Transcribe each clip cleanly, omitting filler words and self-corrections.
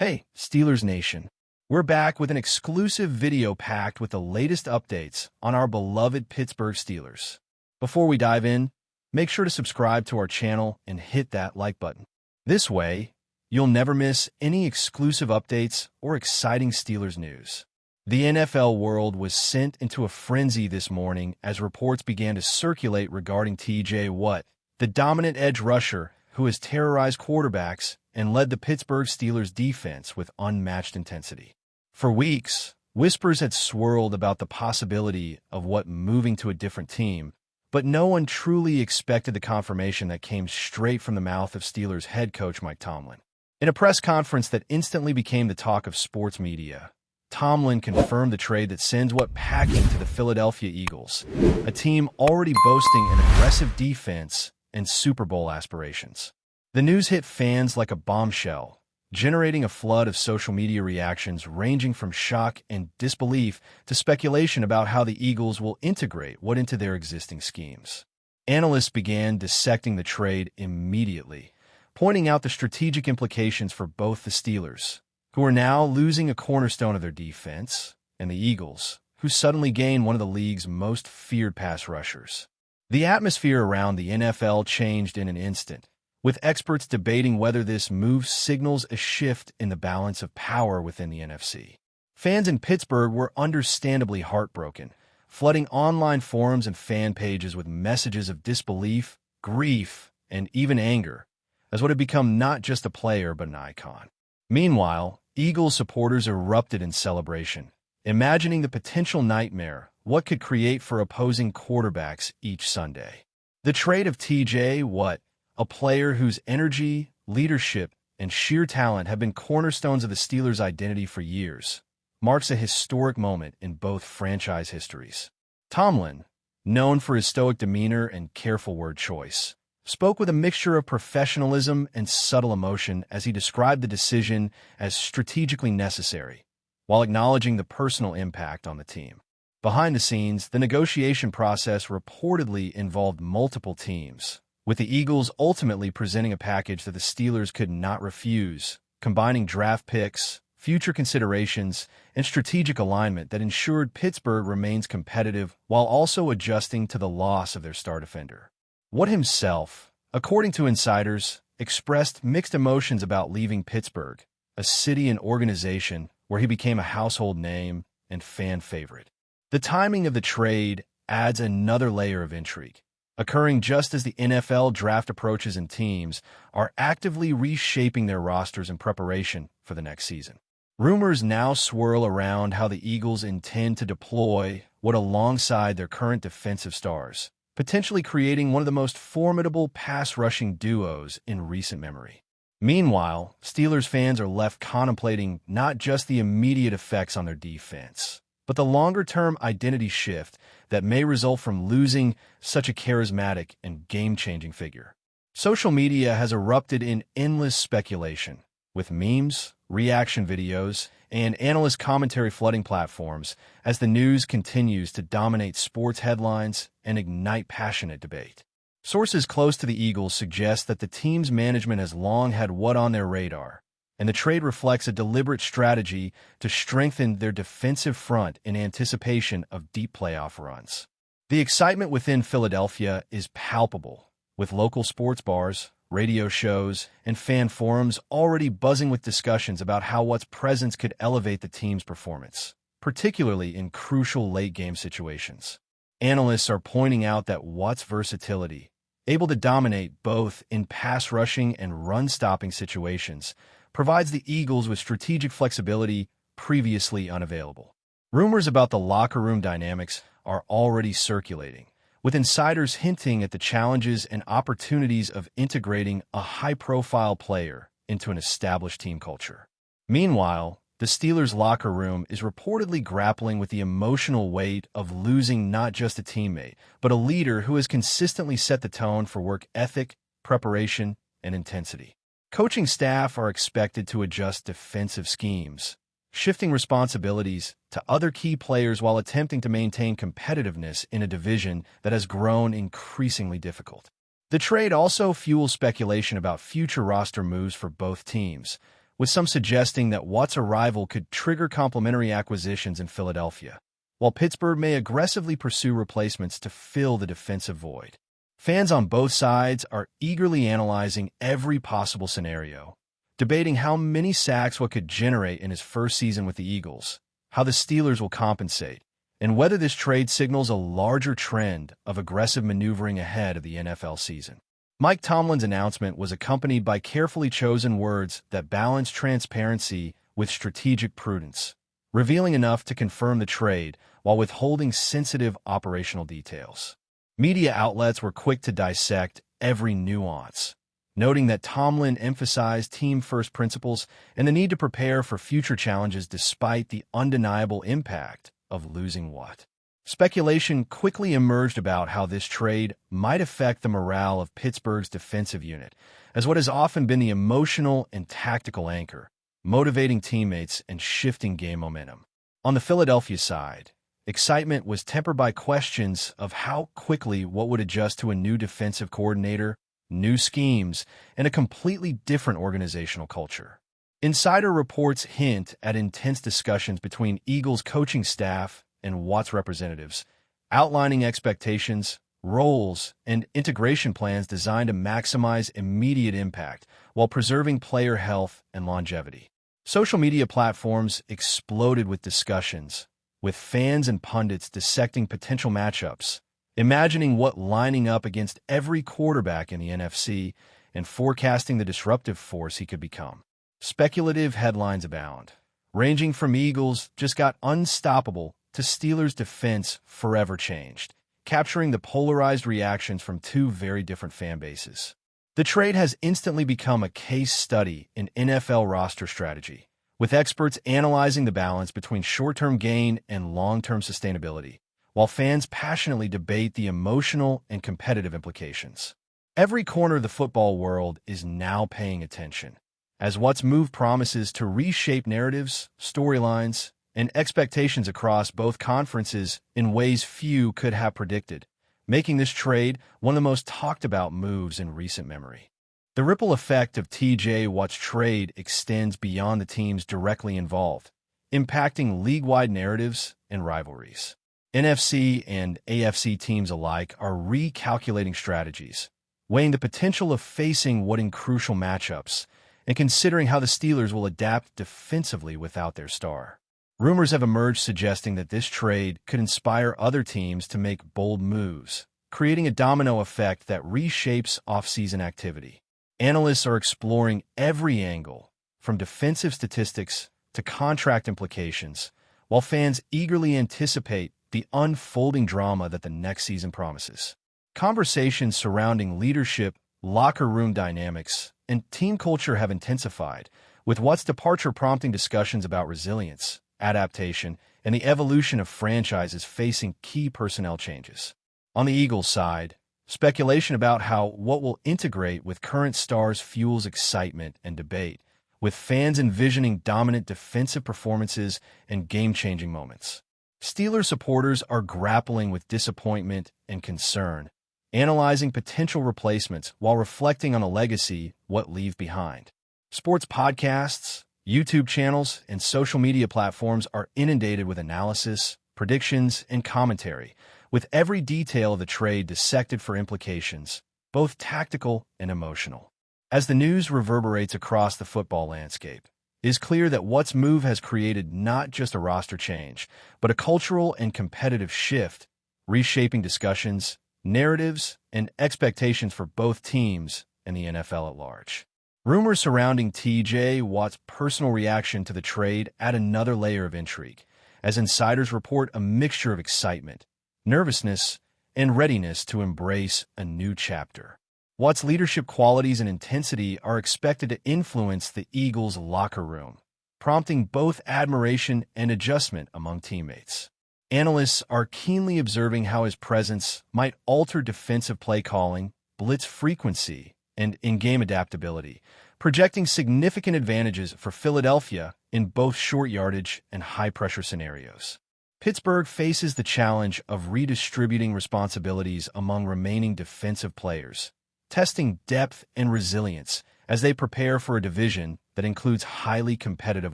Hey, Steelers Nation. We're back with an exclusive video packed with the latest updates on our beloved Pittsburgh Steelers. Before we dive in, make sure to subscribe to our channel and hit that like button. This way, you'll never miss any exclusive updates or exciting Steelers news. The NFL world was sent into a frenzy this morning as reports began to circulate regarding T.J. Watt, the dominant edge rusher who has terrorized quarterbacks and led the Pittsburgh Steelers defense with unmatched intensity. For weeks, whispers had swirled about the possibility of Watt moving to a different team, but no one truly expected the confirmation that came straight from the mouth of Steelers head coach Mike Tomlin. In a press conference that instantly became the talk of sports media, Tomlin confirmed the trade that sends Watt packing to the Philadelphia Eagles, a team already boasting an aggressive defense and Super Bowl aspirations. The news hit fans like a bombshell, generating a flood of social media reactions ranging from shock and disbelief to speculation about how the Eagles will integrate Watt into their existing schemes. Analysts began dissecting the trade immediately, pointing out the strategic implications for both the Steelers, who are now losing a cornerstone of their defense, and the Eagles, who suddenly gain one of the league's most feared pass rushers. The atmosphere around the NFL changed in an instant, with experts debating whether this move signals a shift in the balance of power within the NFC. Fans in Pittsburgh were understandably heartbroken, flooding online forums and fan pages with messages of disbelief, grief, and even anger, as what had become not just a player but an icon. Meanwhile, Eagles supporters erupted in celebration, imagining the potential nightmare Watt could create for opposing quarterbacks each Sunday. The trade of T.J. Watt, a player whose energy, leadership, and sheer talent have been cornerstones of the Steelers' identity for years, marks a historic moment in both franchise histories. Tomlin, known for his stoic demeanor and careful word choice, spoke with a mixture of professionalism and subtle emotion as he described the decision as strategically necessary, while acknowledging the personal impact on the team. Behind the scenes, the negotiation process reportedly involved multiple teams, with the Eagles ultimately presenting a package that the Steelers could not refuse, combining draft picks, future considerations, and strategic alignment that ensured Pittsburgh remains competitive while also adjusting to the loss of their star defender. Watt himself, according to insiders, expressed mixed emotions about leaving Pittsburgh, a city and organization where he became a household name and fan favorite. The timing of the trade adds another layer of intrigue, occurring just as the NFL draft approaches and teams are actively reshaping their rosters in preparation for the next season. Rumors now swirl around how the Eagles intend to deploy Watt alongside their current defensive stars, potentially creating one of the most formidable pass-rushing duos in recent memory. Meanwhile, Steelers fans are left contemplating not just the immediate effects on their defense, but the longer-term identity shift that may result from losing such a charismatic and game-changing figure. Social media has erupted in endless speculation, with memes, reaction videos, and analyst commentary flooding platforms as the news continues to dominate sports headlines and ignite passionate debate. Sources close to the Eagles suggest that the team's management has long had Watt on their radar, and the trade reflects a deliberate strategy to strengthen their defensive front in anticipation of deep playoff runs. The excitement within Philadelphia is palpable, with local sports bars, radio shows, and fan forums already buzzing with discussions about how Watt's presence could elevate the team's performance, particularly in crucial late-game situations. Analysts are pointing out that Watt's versatility, able to dominate both in pass-rushing and run-stopping situations, provides the Eagles with strategic flexibility previously unavailable. Rumors about the locker room dynamics are already circulating, with insiders hinting at the challenges and opportunities of integrating a high-profile player into an established team culture. Meanwhile, the Steelers' locker room is reportedly grappling with the emotional weight of losing not just a teammate, but a leader who has consistently set the tone for work ethic, preparation, and intensity. Coaching staff are expected to adjust defensive schemes, shifting responsibilities to other key players while attempting to maintain competitiveness in a division that has grown increasingly difficult. The trade also fuels speculation about future roster moves for both teams, with some suggesting that Watt's arrival could trigger complementary acquisitions in Philadelphia, while Pittsburgh may aggressively pursue replacements to fill the defensive void. Fans on both sides are eagerly analyzing every possible scenario, debating how many sacks Watt could generate in his first season with the Eagles, how the Steelers will compensate, and whether this trade signals a larger trend of aggressive maneuvering ahead of the NFL season. Mike Tomlin's announcement was accompanied by carefully chosen words that balance transparency with strategic prudence, revealing enough to confirm the trade while withholding sensitive operational details. Media outlets were quick to dissect every nuance, noting that Tomlin emphasized team-first principles and the need to prepare for future challenges despite the undeniable impact of losing Watt. Speculation quickly emerged about how this trade might affect the morale of Pittsburgh's defensive unit, as what has often been the emotional and tactical anchor, motivating teammates and shifting game momentum. On the Philadelphia side, excitement was tempered by questions of how quickly Watt would adjust to a new defensive coordinator, new schemes, and a completely different organizational culture. Insider reports hint at intense discussions between Eagles' coaching staff and Watt's representatives, outlining expectations, roles, and integration plans designed to maximize immediate impact while preserving player health and longevity. Social media platforms exploded with discussions, with fans and pundits dissecting potential matchups, imagining Watt lining up against every quarterback in the NFC and forecasting the disruptive force he could become. Speculative headlines abound, ranging from Eagles just got unstoppable to Steelers defense forever changed, capturing the polarized reactions from two very different fan bases. The trade has instantly become a case study in NFL roster strategy, with experts analyzing the balance between short-term gain and long-term sustainability, while fans passionately debate the emotional and competitive implications. Every corner of the football world is now paying attention, as Watt's move promises to reshape narratives, storylines, and expectations across both conferences in ways few could have predicted, making this trade one of the most talked-about moves in recent memory. The ripple effect of T.J. Watt's trade extends beyond the teams directly involved, impacting league-wide narratives and rivalries. NFC and AFC teams alike are recalculating strategies, weighing the potential of facing Watt in crucial matchups, and considering how the Steelers will adapt defensively without their star. Rumors have emerged suggesting that this trade could inspire other teams to make bold moves, creating a domino effect that reshapes off-season activity. Analysts are exploring every angle, from defensive statistics to contract implications, while fans eagerly anticipate the unfolding drama that the next season promises. Conversations surrounding leadership, locker room dynamics, and team culture have intensified, with Watt's departure prompting discussions about resilience, adaptation, and the evolution of franchises facing key personnel changes. On the Eagles' side, speculation about how Watt will integrate with current stars fuels excitement and debate, with fans envisioning dominant defensive performances and game-changing moments. Steelers supporters are grappling with disappointment and concern, analyzing potential replacements while reflecting on a legacy Watt leave behind. Sports podcasts, YouTube channels, and social media platforms are inundated with analysis, predictions, and commentary, with every detail of the trade dissected for implications, both tactical and emotional. As the news reverberates across the football landscape, it is clear that Watt's move has created not just a roster change, but a cultural and competitive shift, reshaping discussions, narratives, and expectations for both teams and the NFL at large. Rumors surrounding T.J. Watt's personal reaction to the trade add another layer of intrigue, as insiders report a mixture of excitement, nervousness, and readiness to embrace a new chapter. Watt's leadership qualities and intensity are expected to influence the Eagles' locker room, prompting both admiration and adjustment among teammates. Analysts are keenly observing how his presence might alter defensive play calling, blitz frequency, and in-game adaptability, projecting significant advantages for Philadelphia in both short yardage and high-pressure scenarios. Pittsburgh faces the challenge of redistributing responsibilities among remaining defensive players, testing depth and resilience as they prepare for a division that includes highly competitive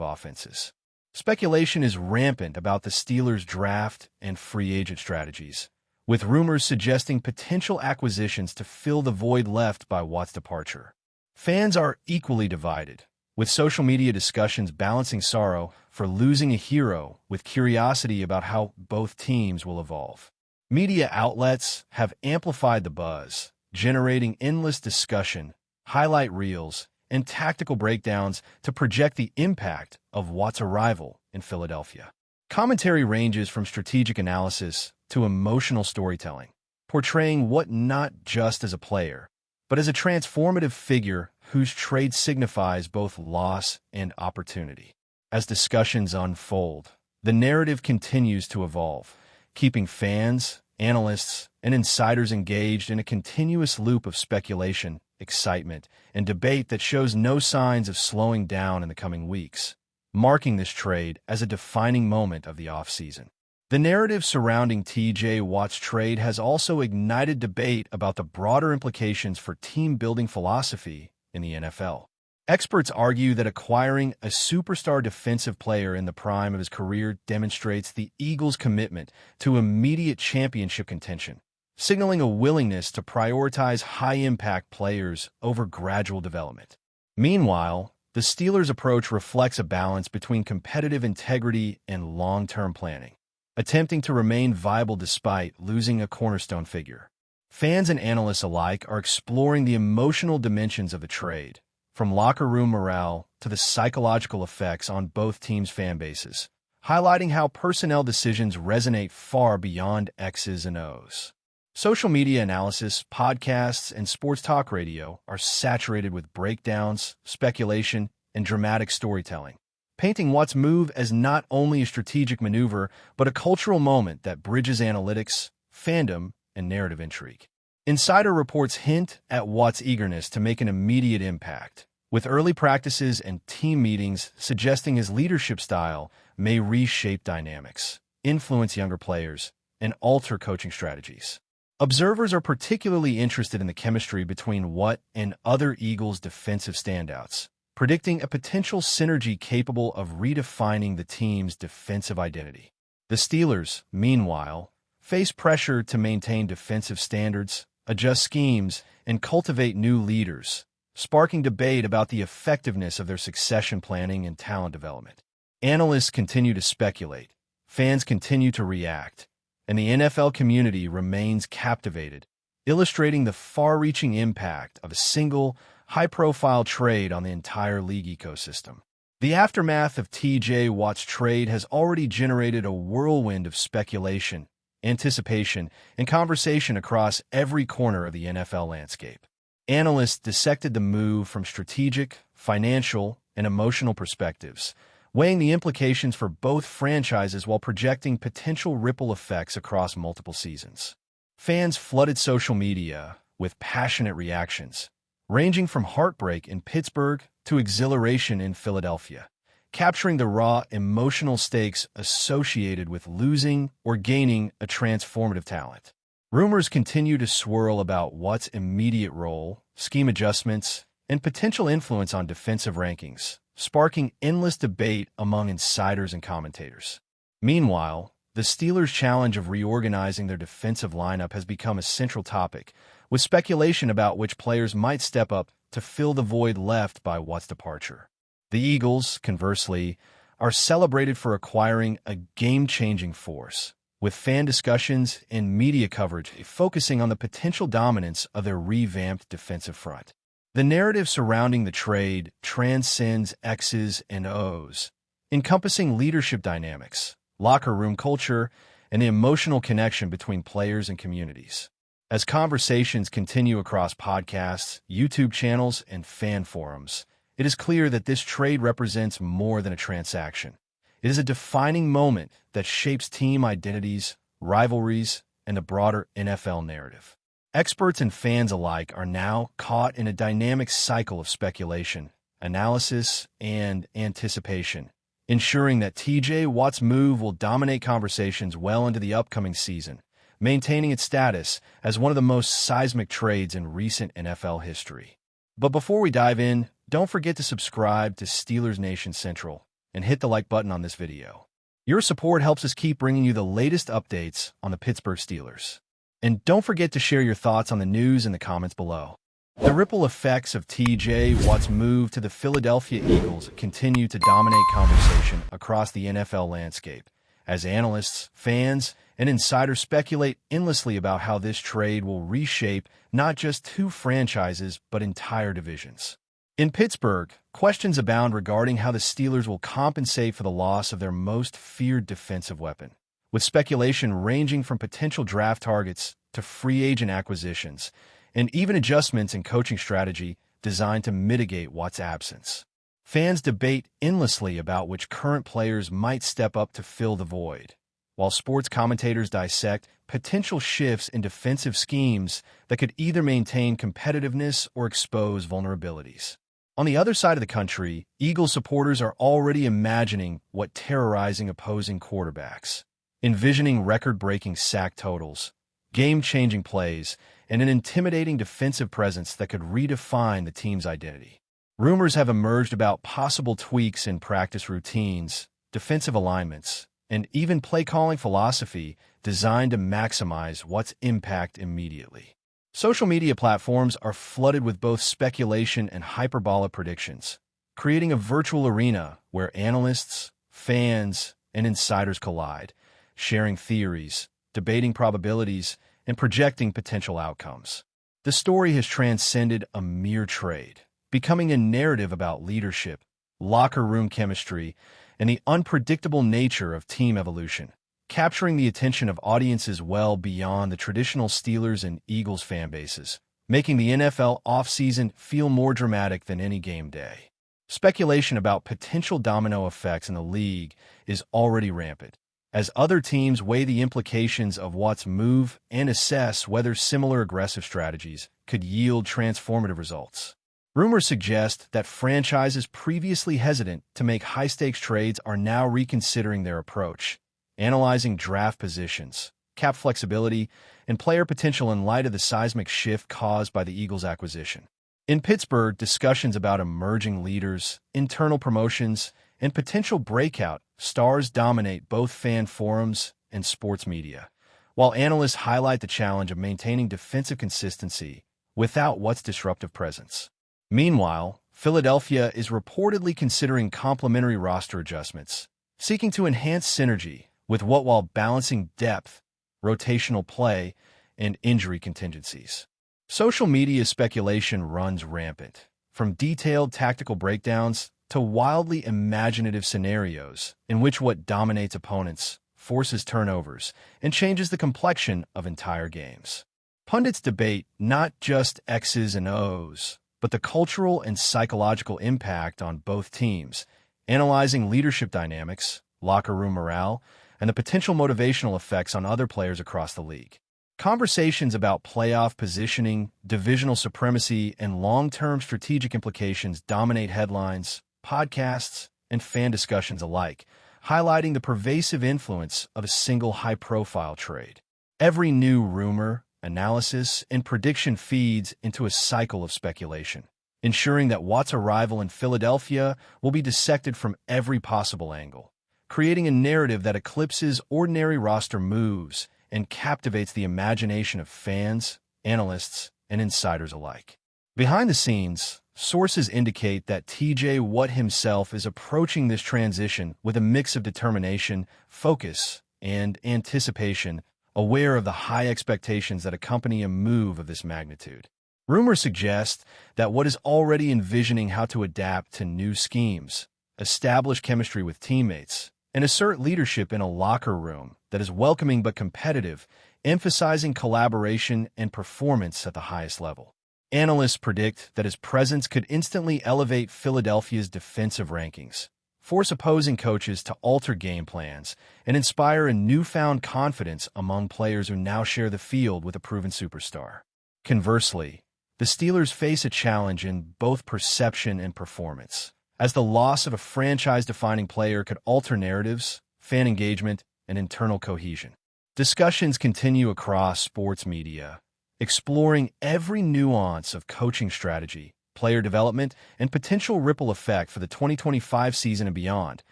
offenses. Speculation is rampant about the Steelers' draft and free agent strategies, with rumors suggesting potential acquisitions to fill the void left by Watt's departure. Fans are equally divided, with social media discussions balancing sorrow for losing a hero with curiosity about how both teams will evolve. Media outlets have amplified the buzz, generating endless discussion, highlight reels, and tactical breakdowns to project the impact of Watt's arrival in Philadelphia. Commentary ranges from strategic analysis to emotional storytelling, portraying Watt not just as a player, but as a transformative figure whose trade signifies both loss and opportunity. As discussions unfold, the narrative continues to evolve, keeping fans, analysts, and insiders engaged in a continuous loop of speculation, excitement, and debate that shows no signs of slowing down in the coming weeks, marking this trade as a defining moment of the offseason. The narrative surrounding T.J. Watt's trade has also ignited debate about the broader implications for team-building philosophy in the NFL. Experts argue that acquiring a superstar defensive player in the prime of his career demonstrates the Eagles' commitment to immediate championship contention, signaling a willingness to prioritize high-impact players over gradual development. Meanwhile, the Steelers' approach reflects a balance between competitive integrity and long-term planning, attempting to remain viable despite losing a cornerstone figure. Fans and analysts alike are exploring the emotional dimensions of the trade, from locker room morale to the psychological effects on both teams' fan bases, highlighting how personnel decisions resonate far beyond X's and O's. Social media analysis, podcasts, and sports talk radio are saturated with breakdowns, speculation, and dramatic storytelling, painting Watt's move as not only a strategic maneuver, but a cultural moment that bridges analytics, fandom, and narrative intrigue. Insider reports hint at Watt's eagerness to make an immediate impact, with early practices and team meetings suggesting his leadership style may reshape dynamics, influence younger players, and alter coaching strategies. Observers are particularly interested in the chemistry between Watt and other Eagles defensive standouts, predicting a potential synergy capable of redefining the team's defensive identity. The Steelers, meanwhile, face pressure to maintain defensive standards, adjust schemes, and cultivate new leaders, sparking debate about the effectiveness of their succession planning and talent development. Analysts continue to speculate, fans continue to react, and the NFL community remains captivated, illustrating the far-reaching impact of a single, high-profile trade on the entire league ecosystem. The aftermath of T.J. Watt's trade has already generated a whirlwind of speculation, anticipation, and conversation across every corner of the NFL landscape. Analysts dissected the move from strategic, financial, and emotional perspectives, weighing the implications for both franchises while projecting potential ripple effects across multiple seasons. Fans flooded social media with passionate reactions, ranging from heartbreak in Pittsburgh to exhilaration in Philadelphia, capturing the raw emotional stakes associated with losing or gaining a transformative talent. Rumors continue to swirl about Watt's immediate role, scheme adjustments, and potential influence on defensive rankings, sparking endless debate among insiders and commentators. Meanwhile, the Steelers' challenge of reorganizing their defensive lineup has become a central topic, with speculation about which players might step up to fill the void left by Watt's departure. The Eagles, conversely, are celebrated for acquiring a game-changing force, with fan discussions and media coverage focusing on the potential dominance of their revamped defensive front. The narrative surrounding the trade transcends X's and O's, encompassing leadership dynamics, locker room culture, and the emotional connection between players and communities. As conversations continue across podcasts, YouTube channels, and fan forums, it is clear that this trade represents more than a transaction. It is a defining moment that shapes team identities, rivalries, and the broader NFL narrative. Experts and fans alike are now caught in a dynamic cycle of speculation, analysis, and anticipation, ensuring that T.J. Watt's move will dominate conversations well into the upcoming season, maintaining its status as one of the most seismic trades in recent NFL history. But before we dive in, don't forget to subscribe to Steelers Nation Central and hit the like button on this video. Your support helps us keep bringing you the latest updates on the Pittsburgh Steelers. And don't forget to share your thoughts on the news in the comments below. The ripple effects of T.J. Watt's move to the Philadelphia Eagles continue to dominate conversation across the NFL landscape, as analysts, fans, and insiders speculate endlessly about how this trade will reshape not just two franchises but entire divisions. In Pittsburgh, questions abound regarding how the Steelers will compensate for the loss of their most feared defensive weapon, with speculation ranging from potential draft targets to free agent acquisitions, and even adjustments in coaching strategy designed to mitigate Watt's absence. Fans debate endlessly about which current players might step up to fill the void, while sports commentators dissect potential shifts in defensive schemes that could either maintain competitiveness or expose vulnerabilities. On the other side of the country, Eagles supporters are already imagining what terrorizing opposing quarterbacks, envisioning record-breaking sack totals, game-changing plays, and an intimidating defensive presence that could redefine the team's identity. Rumors have emerged about possible tweaks in practice routines, defensive alignments, and even play-calling philosophy designed to maximize Watt's impact immediately. Social media platforms are flooded with both speculation and hyperbolic predictions, creating a virtual arena where analysts, fans, and insiders collide, sharing theories, debating probabilities, and projecting potential outcomes. The story has transcended a mere trade, becoming a narrative about leadership, locker room chemistry, and the unpredictable nature of team evolution, capturing the attention of audiences well beyond the traditional Steelers and Eagles fan bases, making the NFL offseason feel more dramatic than any game day. Speculation about potential domino effects in the league is already rampant, as other teams weigh the implications of Watt's move and assess whether similar aggressive strategies could yield transformative results. Rumors suggest that franchises previously hesitant to make high-stakes trades are now reconsidering their approach, analyzing draft positions, cap flexibility, and player potential in light of the seismic shift caused by the Eagles' acquisition. In Pittsburgh, discussions about emerging leaders, internal promotions, and potential breakout stars dominate both fan forums and sports media, while analysts highlight the challenge of maintaining defensive consistency without Watt's disruptive presence. Meanwhile, Philadelphia is reportedly considering complementary roster adjustments, seeking to enhance synergy with Watt while balancing depth, rotational play, and injury contingencies. Social media speculation runs rampant, from detailed tactical breakdowns to wildly imaginative scenarios in which Watt dominates opponents, forces turnovers, and changes the complexion of entire games. Pundits debate not just X's and O's, but the cultural and psychological impact on both teams, analyzing leadership dynamics, locker room morale, and the potential motivational effects on other players across the league. Conversations about playoff positioning, divisional supremacy, and long-term strategic implications dominate headlines, podcasts, and fan discussions alike, highlighting the pervasive influence of a single high-profile trade. Every new rumor, analysis, and prediction feeds into a cycle of speculation, ensuring that Watt's arrival in Philadelphia will be dissected from every possible angle, creating a narrative that eclipses ordinary roster moves and captivates the imagination of fans, analysts, and insiders alike. Behind the scenes, sources indicate that T.J. Watt himself is approaching this transition with a mix of determination, focus, and anticipation, aware of the high expectations that accompany a move of this magnitude. Rumors suggest that Watt is already envisioning how to adapt to new schemes, establish chemistry with teammates, and assert leadership in a locker room that is welcoming but competitive, emphasizing collaboration and performance at the highest level. Analysts predict that his presence could instantly elevate Philadelphia's defensive rankings, force opposing coaches to alter game plans, and inspire a newfound confidence among players who now share the field with a proven superstar. Conversely, the Steelers face a challenge in both perception and performance, as the loss of a franchise-defining player could alter narratives, fan engagement, and internal cohesion. Discussions continue across sports media, exploring every nuance of coaching strategy player development, and potential ripple effect for the 2025 season and beyond,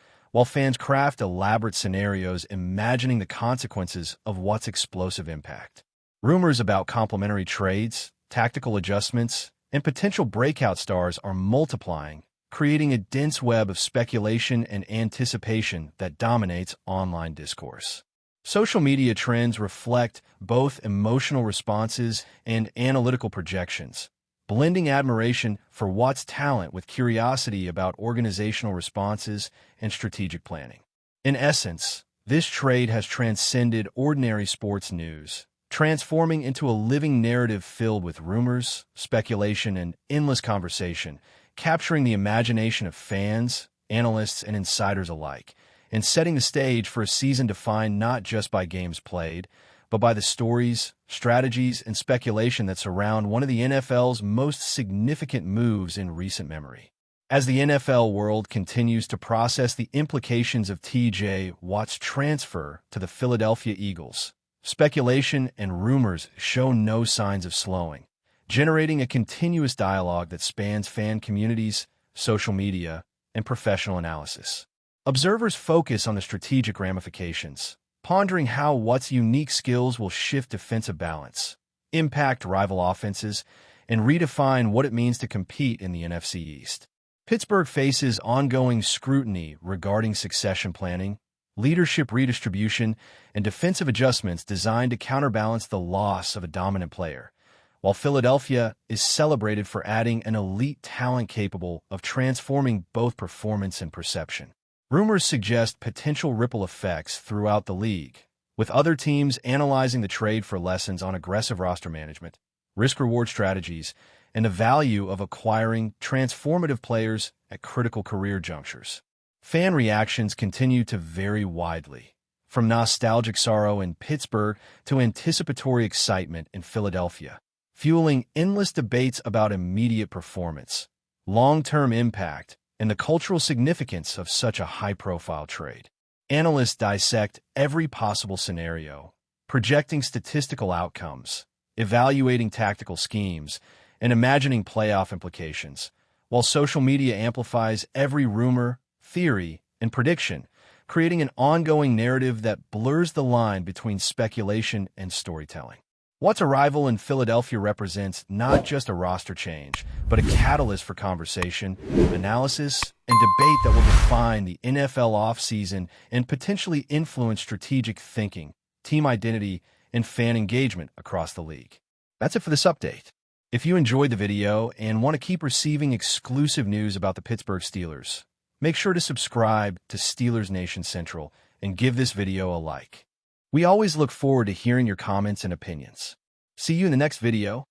while fans craft elaborate scenarios imagining the consequences of what's explosive impact. Rumors about complementary trades, tactical adjustments, and potential breakout stars are multiplying, creating a dense web of speculation and anticipation that dominates online discourse. Social media trends reflect both emotional responses and analytical projections, blending admiration for Watt's talent with curiosity about organizational responses and strategic planning. In essence, this trade has transcended ordinary sports news, transforming into a living narrative filled with rumors, speculation, and endless conversation, capturing the imagination of fans, analysts, and insiders alike, and setting the stage for a season defined not just by games played, but by the stories, strategies, and speculation that surround one of the NFL's most significant moves in recent memory. As the NFL world continues to process the implications of T.J. Watt's transfer to the Philadelphia Eagles, speculation and rumors show no signs of slowing, generating a continuous dialogue that spans fan communities, social media, and professional analysis. Observers focus on the strategic ramifications, pondering how Watt's unique skills will shift defensive balance, impact rival offenses, and redefine what it means to compete in the NFC East. Pittsburgh faces ongoing scrutiny regarding succession planning, leadership redistribution, and defensive adjustments designed to counterbalance the loss of a dominant player, while Philadelphia is celebrated for adding an elite talent capable of transforming both performance and perception. Rumors suggest potential ripple effects throughout the league, with other teams analyzing the trade for lessons on aggressive roster management, risk-reward strategies, and the value of acquiring transformative players at critical career junctures. Fan reactions continue to vary widely, from nostalgic sorrow in Pittsburgh to anticipatory excitement in Philadelphia, fueling endless debates about immediate performance, long-term impact, and the cultural significance of such a high-profile trade. Analysts dissect every possible scenario, projecting statistical outcomes, evaluating tactical schemes, and imagining playoff implications, while social media amplifies every rumor, theory, and prediction, creating an ongoing narrative that blurs the line between speculation and storytelling. Watt's arrival in Philadelphia represents not just a roster change, but a catalyst for conversation, analysis, and debate that will define the NFL offseason and potentially influence strategic thinking, team identity, and fan engagement across the league. That's it for this update. If you enjoyed the video and want to keep receiving exclusive news about the Pittsburgh Steelers, make sure to subscribe to Steelers Nation Central and give this video a like. We always look forward to hearing your comments and opinions. See you in the next video.